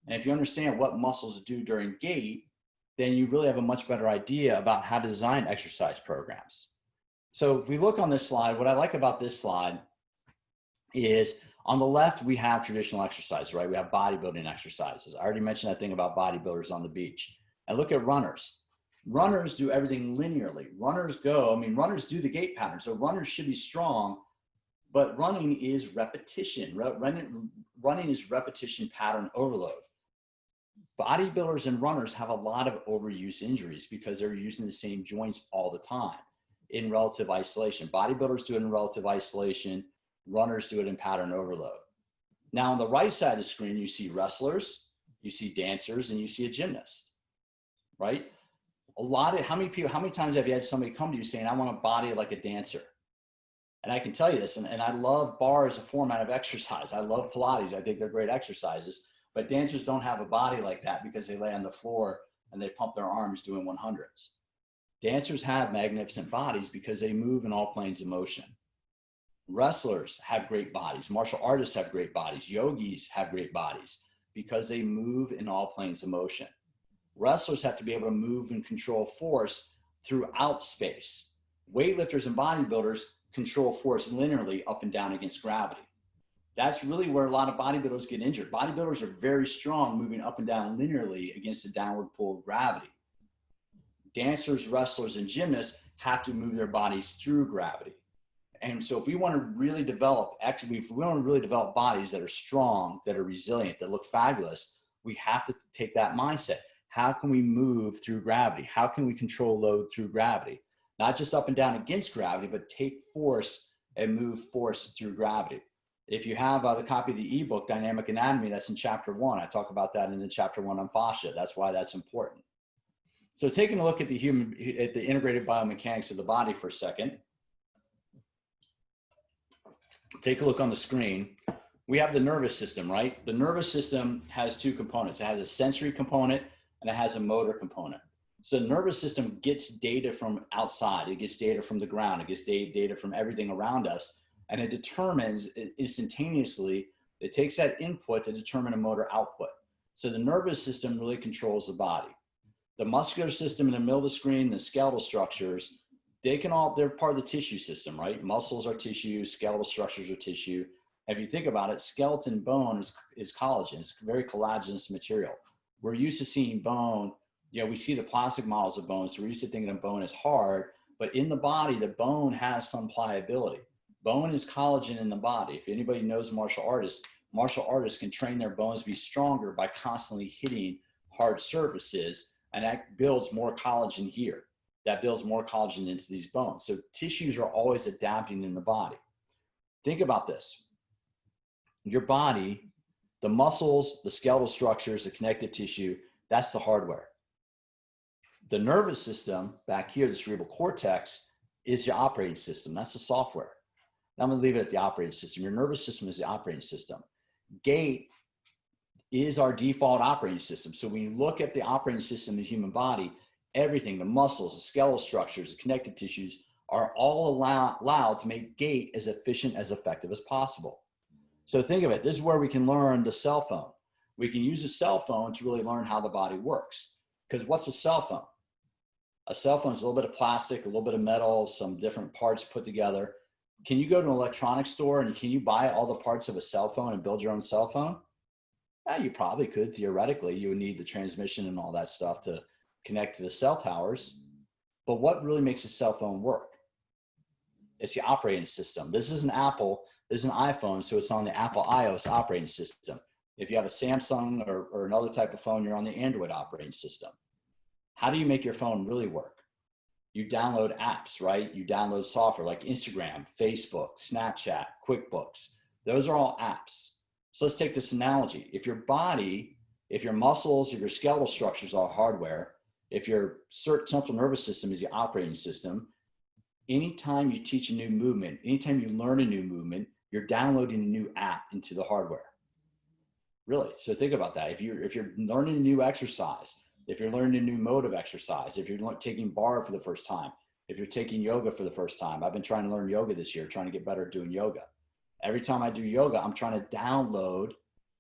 And if you understand what muscles do during gait, then you really have a much better idea about how to design exercise programs. So if we look on this slide, what I like about this slide is on the left, we have traditional exercise, right? We have bodybuilding exercises. I already mentioned that thing about bodybuilders on the beach. And look at runners. Runners do everything linearly. Runners do the gait pattern. So runners should be strong, but running is repetition. Running is repetition pattern overload. Bodybuilders and runners have a lot of overuse injuries because they're using the same joints all the time in relative isolation. Bodybuilders do it in relative isolation. Runners do it in pattern overload. Now on the right side of the screen, you see wrestlers, you see dancers, and you see a gymnast, right? How many times have you had somebody come to you saying, I want a body like a dancer? And I can tell you this, and I love bar as a format of exercise. I love Pilates. I think they're great exercises, but dancers don't have a body like that because they lay on the floor and they pump their arms doing 100s. Dancers have magnificent bodies because they move in all planes of motion. Wrestlers have great bodies. Martial artists have great bodies. Yogis have great bodies because they move in all planes of motion. Wrestlers have to be able to move and control force throughout space. Weightlifters and bodybuilders control force linearly up and down against gravity. That's really where a lot of bodybuilders get injured. Bodybuilders are very strong moving up and down linearly against the downward pull of gravity. Dancers, wrestlers, and gymnasts have to move their bodies through gravity. And so if we want to really develop bodies that are strong, that are resilient, that look fabulous, we have to take that mindset. How can we move through gravity? How can we control load through gravity? Not just up and down against gravity, but take force and move force through gravity. If you have the copy of the ebook, Dynamic Anatomy, that's in chapter 1. I talk about that in the chapter 1 on fascia. That's why that's important. So taking a look at the integrated biomechanics of the body for a second, take a look on the screen. We have the nervous system, right? The nervous system has two components. It has a sensory component and it has a motor component. So the nervous system gets data from outside. It gets data from the ground. It gets data from everything around us. And it determines instantaneously, it takes that input to determine a motor output. So the nervous system really controls the body. The muscular system in the middle of the screen, the skeletal structures, they're part of the tissue system, right? Muscles are tissue, skeletal structures are tissue. If you think about it, skeleton bone is collagen. It's very collagenous material. We're used to seeing bone, we see the plastic models of bone, so we're used to thinking of bone as hard, but in the body, the bone has some pliability. Bone is collagen in the body. If anybody knows martial artists can train their bones to be stronger by constantly hitting hard surfaces, and that builds more collagen here. That builds more collagen into these bones. So tissues are always adapting in the body. Think about this. Your body, the muscles, the skeletal structures, the connective tissue, that's the hardware. The nervous system back here, the cerebral cortex, is your operating system. That's the software. Now I'm going to leave it at the operating system. Your nervous system is the operating system. Gait is our default operating system. So when you look at the operating system of the human body, everything, the muscles, the skeletal structures, the connective tissues are all allowed to make gait as efficient, as effective as possible. So think of it. This is where we can learn the cell phone. We can use a cell phone to really learn how the body works. Because what's a cell phone? A cell phone is a little bit of plastic, a little bit of metal, some different parts put together. Can you go to an electronics store and can you buy all the parts of a cell phone and build your own cell phone? You probably could, theoretically. You would need the transmission and all that stuff to connect to the cell towers. But what really makes a cell phone work? It's the operating system. This is an Apple, this is an iPhone, so it's on the Apple iOS operating system. If you have a Samsung or another type of phone, you're on the Android operating system. How do you make your phone really work? You download apps, right? You download software like Instagram, Facebook, Snapchat, QuickBooks. Those are all apps. So let's take this analogy. If your body, if your muscles, if your skeletal structures are hardware, if your central nervous system is the operating system, anytime you teach a new movement, anytime you learn a new movement, you're downloading a new app into the hardware. Really. So think about that. If you're learning a new exercise, if you're learning a new mode of exercise, if you're taking bar for the first time, if you're taking yoga for the first time, I've been trying to learn yoga this year, trying to get better at doing yoga. Every time I do yoga, I'm trying to download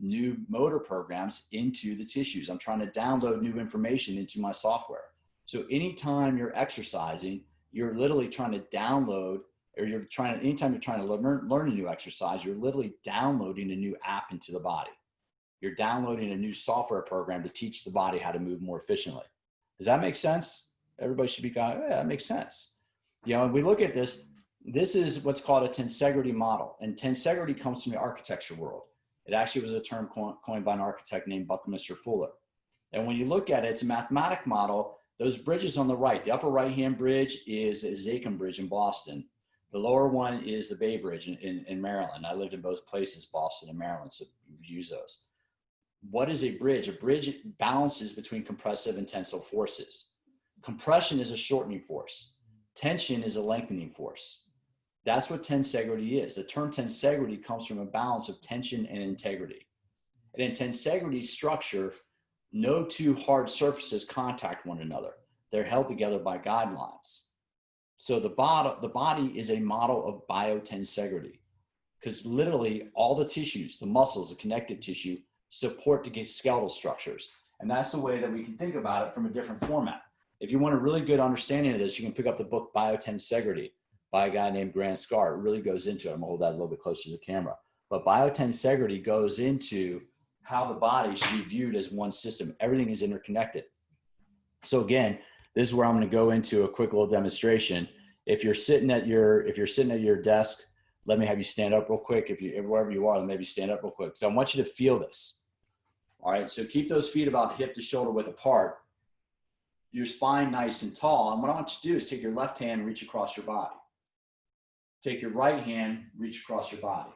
new motor programs into the tissues. I'm trying to download new information into my software. So anytime you're exercising, you're literally trying to download, or anytime you're trying to learn a new exercise, you're literally downloading a new app into the body. You're downloading a new software program to teach the body how to move more efficiently. Does that make sense? Everybody should be going, yeah, that makes sense. You know, and we look at this, this is what's called a tensegrity model. And tensegrity comes from the architecture world. It actually was a term coined by an architect named Buckminster Fuller. And when you look at it, it's a mathematic model. Those bridges on the right, the upper right-hand bridge is a Zakim Bridge in Boston. The lower one is the Bay Bridge in Maryland. I lived in both places, Boston and Maryland, so you use those. What is a bridge? A bridge balances between compressive and tensile forces. Compression is a shortening force. Tension is a lengthening force. That's what tensegrity is. The term tensegrity comes from a balance of tension and integrity. And in tensegrity structure, no two hard surfaces contact one another. They're held together by guidelines. So the body is a model of biotensegrity, because literally all the tissues, the muscles, the connective tissue, support to get skeletal structures. And that's the way that we can think about it from a different format. If you want a really good understanding of this, you can pick up the book Biotensegrity by a guy named Grant Scar. It really goes into it. I'm gonna hold that a little bit closer to the camera. But biotensegrity goes into how the body should be viewed as one system. Everything is interconnected. So again, this is where I'm going to go into a quick little demonstration. If you're sitting at your desk, let me have you stand up real quick. Wherever you are, let me have you stand up real quick. So I want you to feel this. All right. So keep those feet about hip to shoulder width apart. Your spine nice and tall. And what I want you to do is take your left hand, reach across your body. Take your right hand, reach across your body.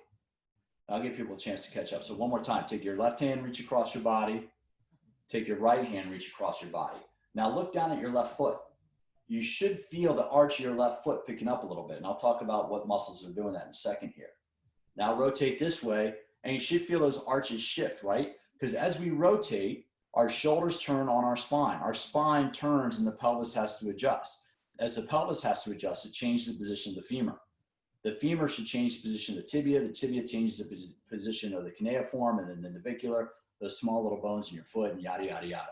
I'll give people a chance to catch up. So one more time, take your left hand, reach across your body. Take your right hand, reach across your body. Now look down at your left foot. You should feel the arch of your left foot picking up a little bit. And I'll talk about what muscles are doing that in a second here. Now rotate this way, and you should feel those arches shift, right? Because as we rotate, our shoulders turn on our spine. Our spine turns and the pelvis has to adjust. As the pelvis has to adjust, it changes the position of the femur. The femur should change the position of the tibia changes the position of the cuneiform, and then the navicular, those small little bones in your foot, and yada, yada, yada.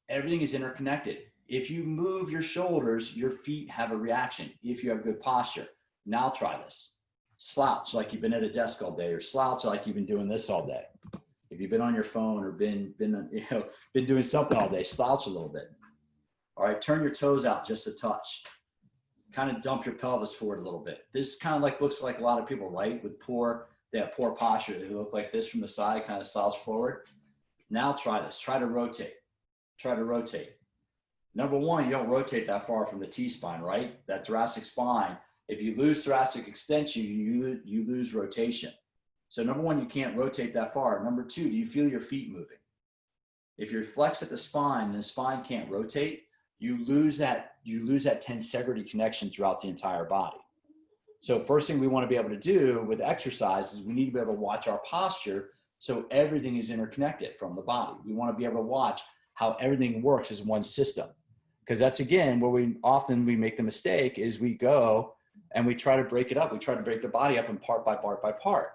Everything is interconnected. If you move your shoulders, your feet have a reaction if you have good posture. Now try this. Slouch like you've been at a desk all day, or slouch like you've been doing this all day. If you've been on your phone or been doing something all day, slouch a little bit. All right, turn your toes out just a touch. Kind of dump your pelvis forward a little bit. This kind of looks like a lot of people, right? They have poor posture. They look like this from the side, kind of slouch forward. Now try this. Try to rotate. Try to rotate. Number one, you don't rotate that far from the T-spine, right? That thoracic spine. If you lose thoracic extension, you lose rotation. So number one, you can't rotate that far. Number two, do you feel your feet moving? If you're flexed at the spine and the spine can't rotate, you lose that tensegrity connection throughout the entire body. So first thing we want to be able to do with exercise is we need to be able to watch our posture so everything is interconnected from the body. We want to be able to watch how everything works as one system. Because that's, again, where we make the mistake is we go and we try to break it up. We try to break the body up in part by part by part.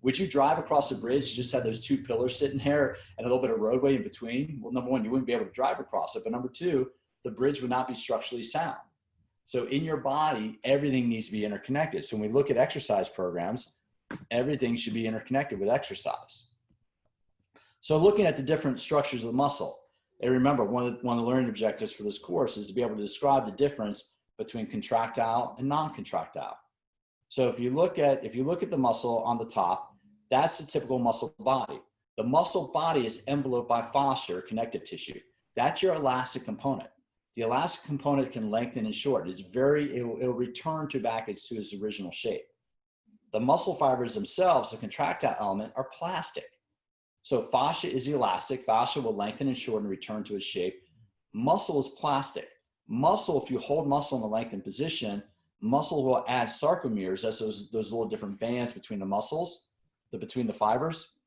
Would you drive across a bridge, you just had those two pillars sitting there and a little bit of roadway in between? Well, number one, you wouldn't be able to drive across it. But number two, the bridge would not be structurally sound. So in your body, everything needs to be interconnected. So when we look at exercise programs, everything should be interconnected with exercise. So looking at the different structures of the muscle, and remember, one of the learning objectives for this course is to be able to describe the difference between contractile and non-contractile. So if you look at the muscle on the top, that's the typical muscle body. The muscle body is enveloped by fascia or connective tissue. That's your elastic component. The elastic component can lengthen and shorten. It'll return back to its original shape. The muscle fibers themselves, the contractile element, are plastic. So fascia is elastic. Fascia will lengthen and shorten and return to its shape. Muscle is plastic. Muscle, if you hold muscle in a lengthened position, muscle will add sarcomeres. That's those little different bands between the muscles, between the fibers.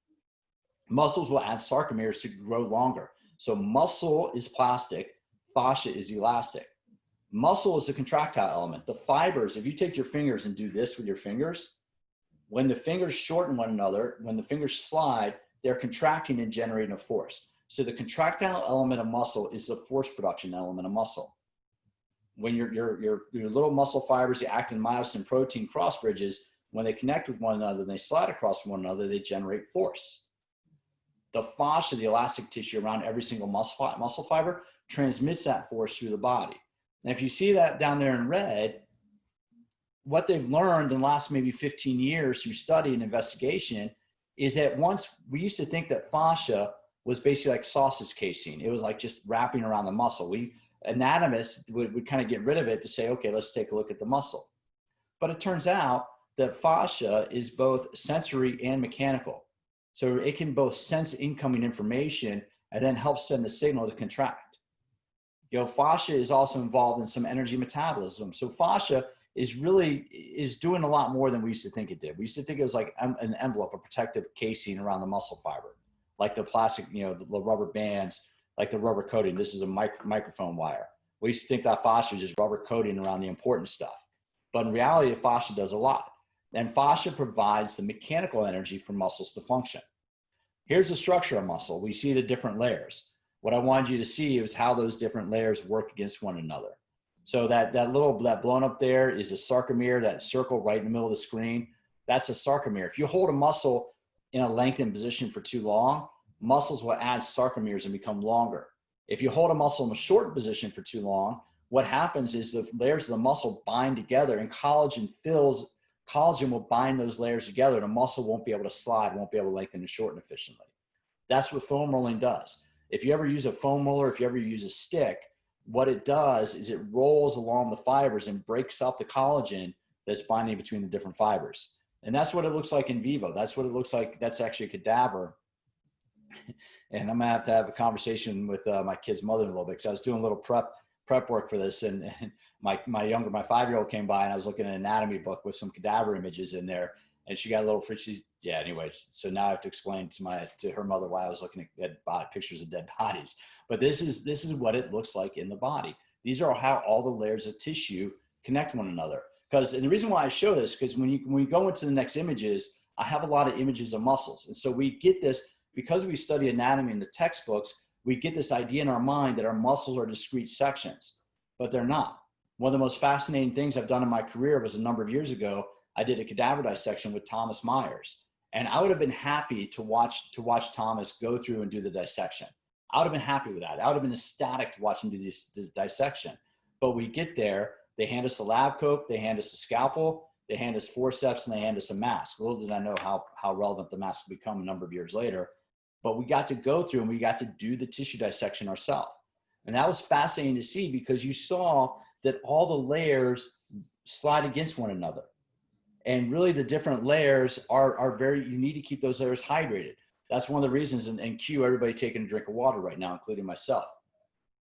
Muscles will add sarcomeres to grow longer. So muscle is plastic. Fascia is elastic. Muscle is a contractile element. The fibers, if you take your fingers and do this with your fingers, When the fingers shorten one another, when the fingers slide, they're contracting and generating a force. So the contractile element of muscle is the force production element of muscle. When your little muscle fibers, the actin, myosin, protein cross bridges, when they connect with one another and they slide across one another, they generate force. The fascia, the elastic tissue around every single muscle fiber, transmits that force through the body. And if you see that down there in red, what they've learned in the last maybe 15 years through study and investigation is that once we used to think that fascia was basically like sausage casing. It was like just wrapping around the muscle. We anatomists would kind of get rid of it to say, okay, let's take a look at the muscle. But it turns out that fascia is both sensory and mechanical. So it can both sense incoming information and then help send the signal to contract. Fascia is also involved in some energy metabolism. So fascia is doing a lot more than we used to think it did. We used to think it was like an envelope, a protective casing around the muscle fiber, like the plastic, the rubber bands, like the rubber coating. This is a microphone wire. We used to think that fascia was just rubber coating around the important stuff. But in reality, the fascia does a lot. And fascia provides the mechanical energy for muscles to function. Here's the structure of muscle. We see the different layers. What I wanted you to see is how those different layers work against one another. So that blown up there is a sarcomere, that circle right in the middle of the screen. That's a sarcomere. If you hold a muscle in a lengthened position for too long, muscles will add sarcomeres and become longer. If you hold a muscle in a short position for too long, what happens is the layers of the muscle bind together, and collagen will bind those layers together, and a muscle won't be able to slide, won't be able to lengthen and shorten efficiently. That's what foam rolling does. If you ever use a foam roller, if you ever use a stick, what it does is it rolls along the fibers and breaks up the collagen that's binding between the different fibers. And that's what it looks like in vivo. That's what it looks like. That's actually a cadaver. And I'm gonna have to have a conversation with my kid's mother in a little bit, because I was doing a little prep work for this, and my 5-year-old came by, and I was looking at an anatomy book with some cadaver images in there, and she got a little freaky. Yeah, anyways, so now I have to explain to her mother why I was looking at pictures of dead bodies. But this is what it looks like in the body. These are how all the layers of tissue connect one another. And the reason why I show this, because when we go into the next images, I have a lot of images of muscles. And so we get this, because we study anatomy in the textbooks, we get this idea in our mind that our muscles are discrete sections, but they're not. One of the most fascinating things I've done in my career was a number of years ago, I did a cadaver dissection with Thomas Myers. And I would have been happy to watch Thomas go through and do the dissection. I would have been happy with that. I would have been ecstatic to watch him do this dissection. But we get there, they hand us a lab coat, they hand us a scalpel, they hand us forceps, and they hand us a mask. Little did I know how relevant the mask would become a number of years later. But we got to go through and we got to do the tissue dissection ourselves. And that was fascinating to see, because you saw that all the layers slide against one another. And really the different layers are you need to keep those layers hydrated. That's one of the reasons, and cue everybody taking a drink of water right now, including myself.